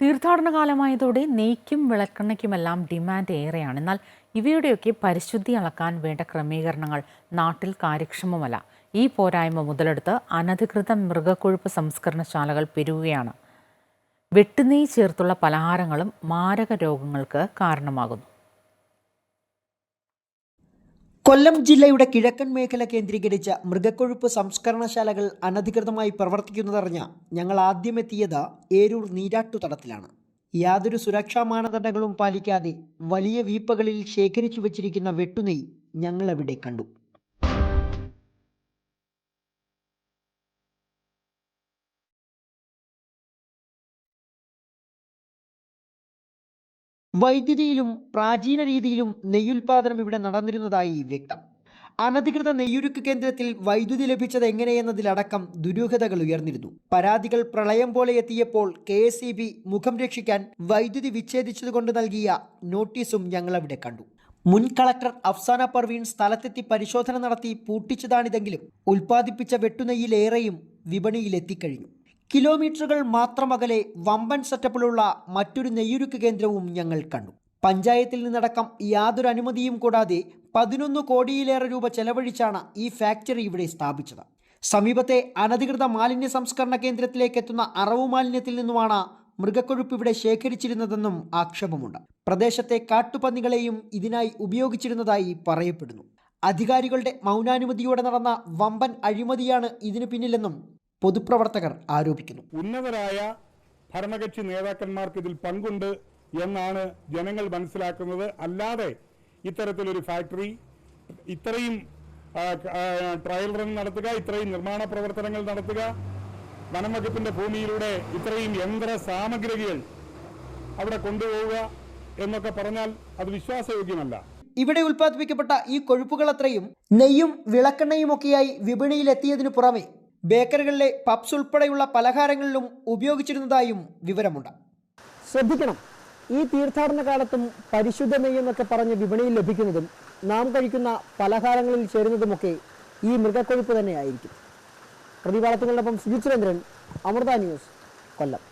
തീർത്ഥാടന കാലമായതോടെ നെയ്ക്കും വിളക്കെണ്ണയ്ക്കുമെല്ലാം ഡിമാൻഡ് ഏറെയാണ്. എന്നാൽ ഇവയുടെയൊക്കെ പരിശുദ്ധി അളക്കാൻ വേണ്ട ക്രമീകരണങ്ങൾ നാട്ടിൽ കാര്യക്ഷമമല്ല. ഈ പോരായ്മ മുതലെടുത്ത് അനധികൃത മൃഗക്കൊഴുപ്പ് സംസ്കരണശാലകൾ പെരുകുകയാണ്. വെട്ടുനെയ്യ് ചേർത്തുള്ള പലഹാരങ്ങളും മാരക രോഗങ്ങൾക്ക് കാരണമാകുന്നു. കൊല്ലം ജില്ലയുടെ കിഴക്കൻ മേഖല കേന്ദ്രീകരിച്ച മൃഗക്കൊഴുപ്പ് സംസ്കരണശാലകൾ അനധികൃതമായി പ്രവർത്തിക്കുന്നതറിഞ്ഞ ഞങ്ങൾ ആദ്യമെത്തിയത് ഏരൂർ നീരാട്ടുതടത്തിലാണ്. യാതൊരു സുരക്ഷാ മാനദണ്ഡങ്ങളും പാലിക്കാതെ വലിയ വീപ്പകളിൽ ശേഖരിച്ചു വച്ചിരിക്കുന്ന വെട്ടുനെയ്യ് ഞങ്ങളവിടെ കണ്ടു. വൈദ്യുതിയിലും പ്രാചീന രീതിയിലും നെയ്യുൽപാദനം ഇവിടെ നടന്നിരുന്നതായി വ്യക്തം. അനധികൃത നെയ്യുരുക്ക് കേന്ദ്രത്തിൽ വൈദ്യുതി ലഭിച്ചത് എങ്ങനെയെന്നതിലടക്കം ദുരൂഹതകൾ ഉയർന്നിരുന്നു. പരാതികൾ പ്രളയം പോലെ എത്തിയപ്പോൾ KSEB മുഖം രക്ഷിക്കാൻ വൈദ്യുതി വിച്ഛേദിച്ചതുകൊണ്ട് നൽകിയ നോട്ടീസും ഞങ്ങളവിടെ കണ്ടു. മുൻ കളക്ടർ അഫ്സാന പർവീൺ സ്ഥലത്തെത്തി പരിശോധന നടത്തി പൂട്ടിച്ചതാണിതെങ്കിലും ഉൽപ്പാദിപ്പിച്ച വെട്ടുനെയ്യിലേറെയും വിപണിയിലെത്തിക്കഴിഞ്ഞു. കിലോമീറ്ററുകൾ മാത്രം അകലെ വമ്പൻ സെറ്റപ്പിലുള്ള മറ്റൊരു നെയ്യുരുക്ക് കേന്ദ്രവും ഞങ്ങൾ കണ്ടു. പഞ്ചായത്തിൽ നിന്നടക്കം യാതൊരു അനുമതിയും കൂടാതെ 11 കോടിയിലേറെ രൂപ ചെലവഴിച്ചാണ് ഈ ഫാക്ടറി ഇവിടെ സ്ഥാപിച്ചത്. സമീപത്തെ അനധികൃത മാലിന്യ സംസ്കരണ കേന്ദ്രത്തിലേക്ക് എത്തുന്ന അറവു മാലിന്യത്തിൽ നിന്നുമാണ് മൃഗക്കൊഴുപ്പ് ഇവിടെ ശേഖരിച്ചിരുന്നതെന്നും ആക്ഷേപമുണ്ട്. പ്രദേശത്തെ കാട്ടുപന്നികളെയും ഇതിനായി ഉപയോഗിച്ചിരുന്നതായി പറയപ്പെടുന്നു. അധികാരികളുടെ മൗനാനുമതിയോടെ നടന്ന വമ്പൻ അഴിമതിയാണ് ഇതിനു പിന്നിലെന്നും പൊതുപ്രവർത്തകർ ആരോപിക്കുന്നു. ഉന്നതരായ ഭരണകക്ഷി നേതാക്കന്മാർക്ക് ഇതിൽ പങ്കുണ്ട് എന്നാണ് ജനങ്ങൾ മനസ്സിലാക്കുന്നത്. അല്ലാതെ ഇത്തരത്തിലൊരു ഫാക്ടറി ഇത്രയും ട്രയൽ റൺ നടത്തുക, ഇത്രയും നിർമ്മാണ പ്രവർത്തനങ്ങൾ നടത്തുക, വനം വകുപ്പിന്റെ ഭൂമിയിലൂടെ ഇത്രയും യന്ത്ര സാമഗ്രികൾ അവിടെ കൊണ്ടുപോവുക എന്നൊക്കെ പറഞ്ഞാൽ അത് വിശ്വാസയോഗ്യമല്ല. ഇവിടെ ഉൽപ്പാദിപ്പിക്കപ്പെട്ട ഈ കൊഴുപ്പുകൾ അത്രയും നെയ്യും വിളക്കെണ്ണയും ഒക്കെയായി വിപണിയിലെത്തിയതിനു പുറമെ ബേക്കറികളിലെ പപ്സ് ഉൾപ്പെടെയുള്ള പലഹാരങ്ങളിലും ഉപയോഗിച്ചിരുന്നതായും വിവരമുണ്ട്. ശ്രദ്ധിക്കണം, ഈ തീർത്ഥാടന കാലത്തും പരിശുദ്ധ നെയ്യെന്നൊക്കെ പറഞ്ഞ് വിപണിയിൽ ലഭിക്കുന്നതും നാം കഴിക്കുന്ന പലഹാരങ്ങളിൽ ചേരുന്നതുമൊക്കെ ഈ മൃഗക്കൊഴുപ്പ് തന്നെയായിരിക്കും. പ്രതിപാളത്തുകളിനൊപ്പം സുജിത് സുരേന്ദ്രൻ, അമൃത ന്യൂസ്, കൊല്ലം.